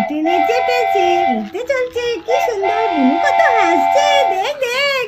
টেনে চেপেছে, উঠতে চলছে। কি সুন্দর, বুনু কত হাসছে, দেখ দেখ।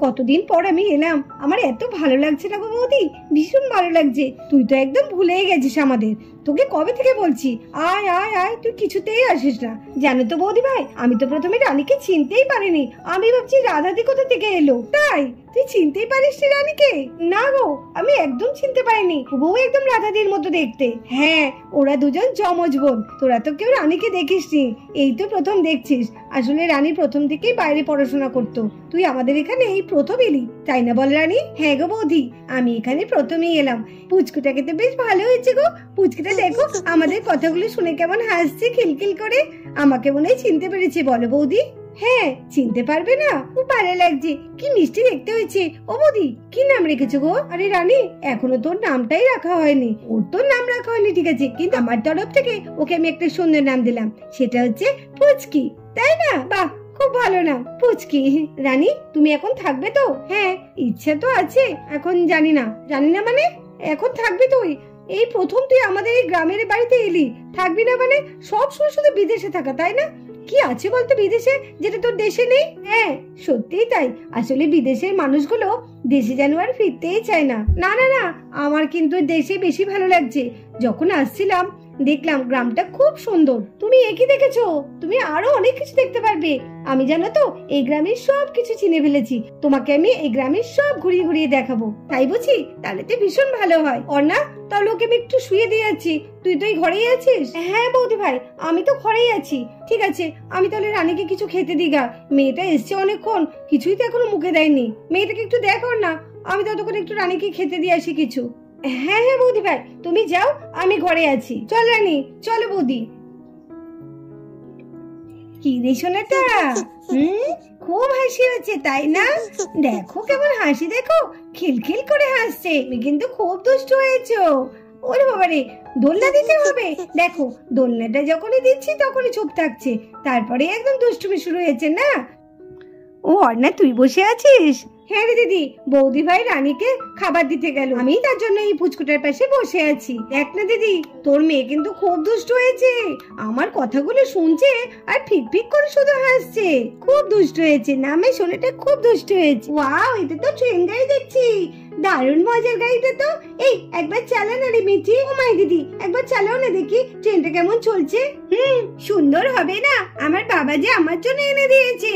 কতদিন পর আমি এলাম, আমার এত ভালো লাগছে না গো বৌদি, ভীষণ ভালো লাগছে। তুই তো একদম ভুলেই গেছিস আমাদের। তোকে কবে থেকে বলছি আয় আয় আয়, তুই কিছুতেই আসিস না। জানো তো বৌদি ভাই, আমি তো প্রথমে রানীকে চিনতেই পারিনি। আমি ভাবছি রাধাদি কোথা থেকে এলো। তাই তুই চিনতেই পারিস রানীকে? না গো, আমি একদম চিনতে পারিনি। বউ একদম রাধাদির মতো দেখতে। হ্যাঁ, ওরা দুজন যমজ বোন। তোরা তো কেউ রানীকে দেখিসনি, এই তো প্রথম দেখছিস। আসলে রানী প্রথম থেকেই বাইরে পড়াশোনা করতো। তুই আমাদের এখানে এই প্রথম এলি, তাই না বল রানী? হ্যাঁ গো বৌদি, আমি এখানে প্রথমেই এলাম। পুচকুটাকে তো বেশ ভালো হয়েছে গো। পুচকুটা দেখো আমাদের কথাগুলো শুনে কেমন হাসছে খিলখিল করে। আমাকে মনে হয় চিনতে পেরেছে, বলো বৌদি? হ্যাঁ, চিনতে পারবে না? খুব ভালো লাগছে, কি মিষ্টি দেখতে হয়েছে। ও বৌদি, কি নাম রেখেছো গো? আরে রানী, এখনো তোর নামটাই রাখা হয়নি। ওর তোর নাম রাখা হয়নি ঠিক আছে, কিন্তু আমার তরফ থেকে ওকে আমি একটা সুন্দর নাম দিলাম, সেটা হচ্ছে পুচকি। তাই না? বাহ, খুব ভালো নাম, পুচকি। রানী, তুমি এখন থাকবে তো? হ্যাঁ, ইচ্ছা তো আছে। এখন জানি না মানে এখন থাকবি তুই? এই প্রথম তুই আমাদের এই গ্রামের বাড়িতে এলি, থাকবি না মানে? সব সময় শুধু বিদেশে থাকা, তাই না? কি আছে বলতো বিদেশে যেটা তোর দেশে নেই? হ্যাঁ, সত্যিই তাই। আসলে বিদেশের মানুষগুলো দেশে যেন আর ফিরতেই চায় না। না না না, আমার কিন্তু দেশে বেশি ভালো লাগছে। যখন আসছিলাম দেখলাম গ্রামটা খুব সুন্দর। তুমি একই দেখেছো, তুমি আরো অনেক কিছু দেখতে পারবে। আমি জানো তো এই গ্রামের সব কিছু চিনে ফেলেছি। তোমাকে আমি এই গ্রামের সব ঘুরিয়ে ঘুরিয়ে দেখাবো। তাই বুঝি? তাহলে তো ভীষণ ভালো হয়। অর্ণা, তাহলে ওকে আমি একটু শুয়ে দিয়ে যাচ্ছি। তুই তো এই ঘরেই আছিস? হ্যাঁ বৌদি ভাই, আমি তো ঘরেই আছি। ঠিক আছে, আমি তাহলে রানীকে কিছু খেতে দিগা। মেয়েটা এসছে অনেকক্ষণ, কিছুই তো এখনো মুখে দেয়নি। মেয়েটাকে একটু দেখো না, আমি ততক্ষণ একটু রানীকে খেতে দিয়ে আসি কিছু। হ্যাঁ হ্যাঁ বৌদি ভাই, তুমি যাও, আমি ঘরে আছি। চল রানী, চলো বৌদি। কি রে সোনাটা, খুব হাসি হচ্ছে তাই না? দেখো কেমন হাসি, দেখো খিলখিল করে হাসছে। তুমি কিন্তু খুব দুষ্ট হয়েছো। ওরে বাবারে, দোলনা দিতে হবে। দেখো, দোলনাটা যখনই দিচ্ছি তখনই চুপ থাকছে, তারপরে একদম দুষ্টুমি শুরু হয়েছে না? ও অর্ণা, তুই বসে আছিস? হ্যাঁ রে দিদি, বৌদি ভাই রানীকে খাবার দিতে গেল, আমি তার জন্য এই পুচকুটার পাশে বসে আছি। দেখ না দিদি, তোর মেয়ে কিন্তু খুব দুষ্ট হয়েছে। আমার কথাগুলো শুনছে আর ফিক ফিক করে শুধু হাসছে। খুব দুষ্ট হয়েছে না আমি শোনাটা, খুব দুষ্ট হয়েছে। ওয়াও, এটা তো ট্রেন গাড়ি দেখছি, দারুণ মজার গাড়িটা তো। এই একবার চালা না রে মিঠি। ও মাই দিদি, একবার চালাও না দেখি ট্রেনটা কেমন চলছে। সুন্দর হবে না? আমার বাবা যে আমার জন্য এনে দিয়েছে।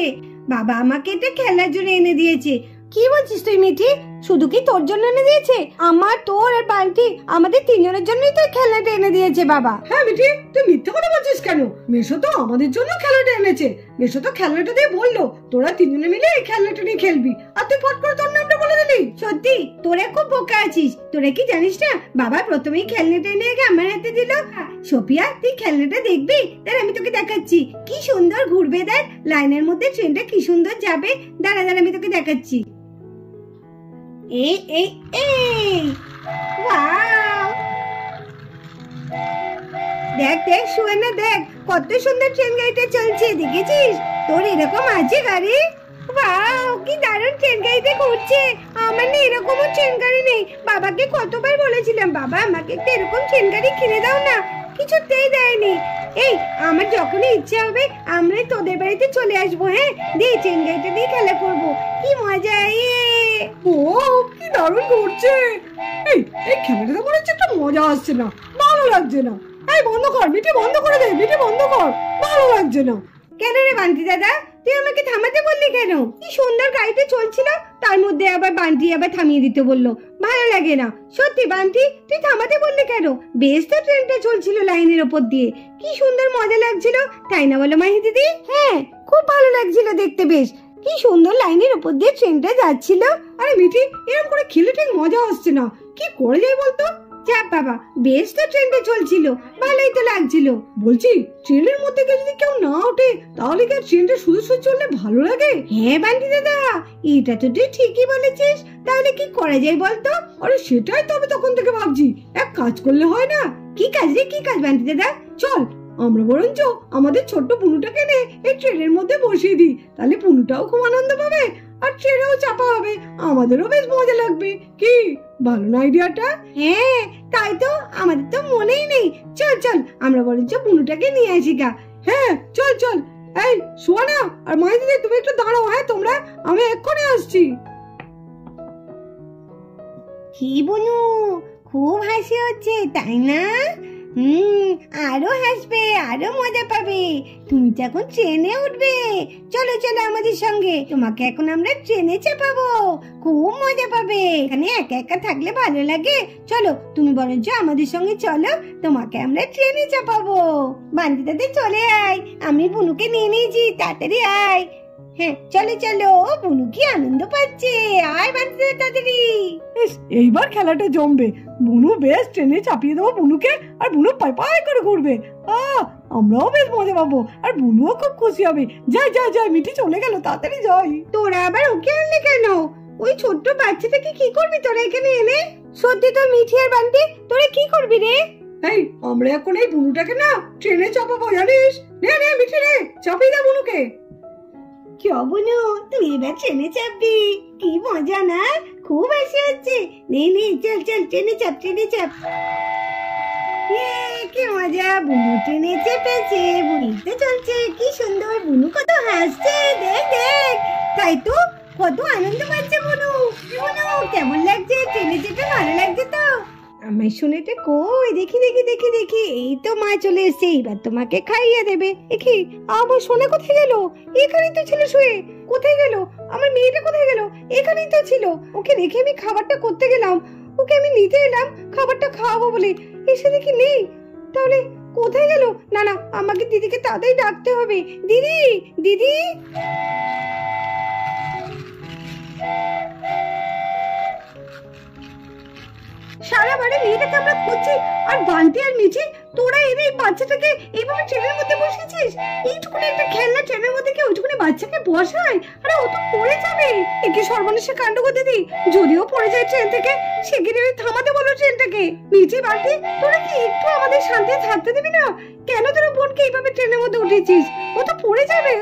বাবা আমাকে এটা খেলার জন্য এনে দিয়েছে। কি বলছিস তুই মিঠি? শুধু কি তোর জন্য এনে দিয়েছে? আমার, তোর আর বান্টি, আমাদের তিনজনের জন্যই তো খেলাটা এনে দিয়েছে বাবা। হ্যাঁ মিঠি, তুই মিথ্যে কথা বলছিস কেন? মেশো তো আমাদের জন্য খেলাটা এনেছে। মেশো তো খেলাটা দিয়ে বললো তোরা তিনজনে মিলে এই খেলাটা নিয়ে খেলবি, আর তুই ফট করে তোর নামটা বলে দিলি। সত্যি তোরা খুব বোকা আছিস। তোরা কি জানিস না, বাবা প্রথমেই খেলনাটা এনে আমার হাতে দিল। সোফিয়া, তুই খেলনাটা দেখবি? দাঁড়া, আমি তোকে দেখাচ্ছি। কি সুন্দর ঘুরবে, দেখ লাইনের মধ্যে ট্রেনটা কি সুন্দর যাবে। দাঁড়া দাঁড়া, আমি তোকে দেখাচ্ছি। এই এই এই, ওয়াও, দেখ দেখ সুয়েনা, দেখ কত সুন্দর ট্রেন গাড়িটা চলছে, দেখেছিস? তোর এরকম আছে গাড়ি? ওয়াও, কি দারুণ ট্রেন গাড়িতে ঘুরছে। আমার না এরকমও ট্রেন গাড়ি নেই। বাবাকে কতবার বলেছিলাম, বাবা আমাকে একটা এরকম ট্রেন গাড়ি কিনে দাও না, কিছুতেই দেয়নি। এই, আমার যখনই ইচ্ছে হবে আমরা তোদের বাড়িতে চলে আসবো। হ্যাঁ, দিয়ে ট্রেন গাড়িটা দিয়ে খেলা করবো, কি মজা। ও কি দারুণ ঘুরছে। এই এই খেলাটা তো মনে হচ্ছে একটা মজা আসছে না, ভালো লাগছে না। এই বন্ধ কর মিঠি, বন্ধ করে দে মিঠি, বন্ধ কর, ভালো লাগছে না। কেন রে বান্টি দাদা, তুই আমাকে থামাতে বললি কেন? কি সুন্দর গাড়িটা চলছিল, তার মধ্যে আবার বান্টি আবার থামিয়ে দিতে বললো, ভালো লাগে না। সত্যি বান্টি, তুই থামাতে বললি কেন? বেশ তো ট্রেনটা চলছিল লাইনের ওপর দিয়ে, কি সুন্দর মজা লাগছিল, তাই না বলো মাহি দিদি? হ্যাঁ, খুব ভালো লাগছিল দেখতে। বেশ কি সুন্দর লাইনের উপর দিয়ে ট্রেনটা যাচ্ছিল। আরে মিঠি, এরকম করে খেলে ঠিক মজা আসছে না, কি করে যাই বলতো? যাক বাবা, বেশ তো ট্রেনটা চলছিল, ভালোই তো লাগছিল। বলছি ট্রেনের মধ্যে যদি কেউ না ওঠে তাহলে কি ট্রেনটা শুধু শুধু চললে ভালো লাগে? হ্যাঁ বান্টি দাদা, এটা তো তুই ঠিকই বলেছিস। তাহলে কি করা যায় বলতো? আরে সেটাই তো আমি তখন থেকে ভাবছি, এক কাজ করলে হয় না? কি কাজ রে, কি কাজ বান্টি দাদা? চল আমরা বরঞ্চ আমাদের ছোট্ট পুনুটাকে নে এই ট্রেনের মধ্যে বসিয়ে দিই, তাহলে পুনুটাও খুব আনন্দ পাবে আর ট্রেনেও চাপা হবে, আমাদেরও বেশ মজা লাগবে। কি ভালো না আইডিয়াটা? হ্যাঁ তাই তো, আমাদের তো মনেই নেই। চল চল আমরা বরঞ্চ বুনুটাকে নিয়ে আসি গা। হ্যাঁ চল চল। এই সোনা আর মাইদিদি তুমি একটু দাঁড়াও, হ্যাঁ তোমরা, আমি এক্ষুনি আসছি। কি বুনু, খুব হাসি হচ্ছে তাই না? আরো হাসবে, আরো মজা পাবে। তুমি তো এখন ট্রেনে উঠবে। চলো চলো আমাদের সঙ্গে, তোমাকে এখন আমরা ট্রেনে চাপাবো, খুব মজা পাবে। এখানে একা একা থাকলে ভালো লাগে। চলো তুমি বরঞ্চ আমাদের সঙ্গে চলো, তোমাকে আমরা ট্রেনে চাপাবো। বান্দিটাতে চলে আয়, আমি বুনুকে নিয়ে নিয়েছি, তাড়াতাড়ি আয়। হ্যাঁ চলো চলো, বুনু কি আনন্দ পাচ্ছে। আয় বান্দিটা তাড়াতাড়ি। এইবার খেলাটা জমবে। বুনু বেশ ট্রেনে চাপিয়ে দেবো বুনুকে, আর বুনু পাই পাই করে ঘুরবে। আমরাও বেশ মজা পাবো, আর বুনুও খুব খুশি হবে। যাই যাই যাই, মিঠি চলে গেল, তাড়াতাড়ি যাই। তোরা আবার ওকে আনলি কেন? ওই ছোট্ট বাচ্চাটাকে কি করবি তোরা এখানে এনে? সত্যি তো মিঠি আর বান্টি, তোরা কি করবি রে? এই আমরা এখন এই বুনুটাকে না ট্রেনে চাপাবো, জানিস? নে নে মিঠি রে, চাপিয়ে দে বুনুকে। কি বুনু, তুই এবার ট্রেনে চাপবি? কি মজা না, খুব হাসি হচ্ছে। নে নে চল চল, ট্রেনে চাপ ট্রেনে চাপ। কি মজা, বুনু ট্রেনে চেপেছে, বুনিতে চলছে, কি সুন্দর। বুনু কত হাসছে, দেখ দেখ। তাই তো, কত আনন্দ পাচ্ছে বুনু। বুনু কেমন লাগছে ট্রেনে চেপে? ভালো লাগছে তো? আমার শুনেতে কই, দেখি দেখি দেখি দেখি, এই তো মা চলে এসেছে, এবার তোমাকে খাইয়ে দেবে। দেখি আমার সোনা কোথায় গেল? এখানেই তো ছিল শুয়ে। কোথায় গেল আমার মেয়েটা? কোথায় গেল? এখানেই তো ছিল। ওকে রেখে আমি খাবারটা করতে গেলাম, ওকে আমি নিতে এলাম খাবারটা খাওয়াবো বলে, এসে দেখি নেই। তাহলে কোথায় গেল? না না, আমাকে দিদিকে তাড়াতাড়ি ডাকতে হবে। দিদি দিদি। সারা বাড়ি মেয়েটাকে আমরা খুঁজছি, আর বান্টি আর মিঠি তোরা এনে এই বাচ্চাটাকে এইভাবে ট্রেনের মধ্যে বসিয়েছিস। এইটুকুনি একটা খেলনা ট্রেনের মধ্যে কি ওইটুকুনি বাচ্চাকে বসায়? আরে ও তো পড়ে যাবে। একে সর্বনাশা কাণ্ড গো দিদি, যদিও পড়ে যায় ট্রেন থেকে, সেখানে থামাতে বলো ট্রেনটাকে। মিঠি বান্টি তোরা কি একটু আমাদের শান্তিতে থাকতে দিবি না? কেন তোরা বোনকে এইভাবে ট্রেনের মধ্যে উঠেছিস? ও তো পড়ে যাবে।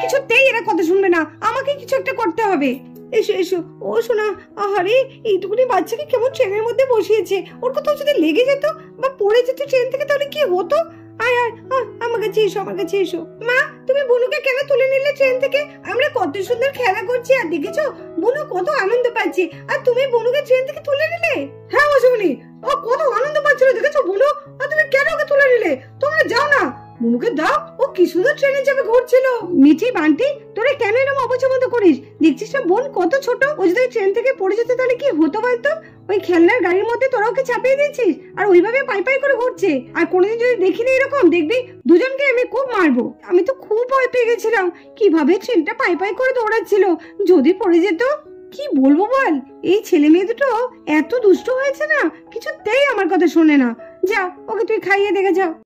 কিছুতেই এরা কথা শুনবে না, আমাকে কিছু একটা করতে হবে। এসো এসো। ও শোনা, আহারে এইটুকুনি বাচ্চাকে কেমন ট্রেনের মধ্যে বসিয়েছে। ওর কোথাও যদি লেগে যেত বা পড়ে যেত ট্রেন থেকে, তাহলে কি হতো? আয় আয় আমার কাছে এসো, আমার কাছে এসো। মা তুমি বুনুকে কেন তুলে নিলে ট্রেন থেকে? আমরা কত সুন্দর খেলা করছি, আর দেখেছো বুনু কত আনন্দ পাচ্ছে, আর তুমি বুনুকে ট্রেন থেকে তুলে নিলে? হ্যাঁ মৌসুমী, ও কত আনন্দ পাচ্ছিল, দেখেছো বুনু? আর তুমি কেন ওকে তুলে নিলে? তোমরা যাও না, বুনুকে দাও, ও কি সুন্দর ট্রেনে যাবে ঘুরছিল। মিঠি বান্টি তোরা কেন এরকম অপছন্দ করিস? দেখছিস না বোন কত ছোট, ও যদি ট্রেন থেকে পড়ে যেত তাহলে কি হতো বলতো? ওই খেলনার গাড়ির মধ্যে তোরা ওকে চাপিয়ে দিয়েছিস, আর ওইভাবে পাই পাই করে ঘুরছে। আর কোনোদিন যদি দেখিনি এরকম, দেখবি দুজনকে আমি খুব মারবো। আমি তো খুব ভয় পেয়ে গেছিলাম, কিভাবে ট্রেনটা পাই পাই করে দৌড়াচ্ছিল, যদি পড়ে যেত। কি বলবো বল, এই ছেলে মেয়ে দুটো এত দুষ্ট হয়েছে না, কিছুতেই আমার কথা শোনে না। যা ওকে তুই খাইয়ে দেখে যাও।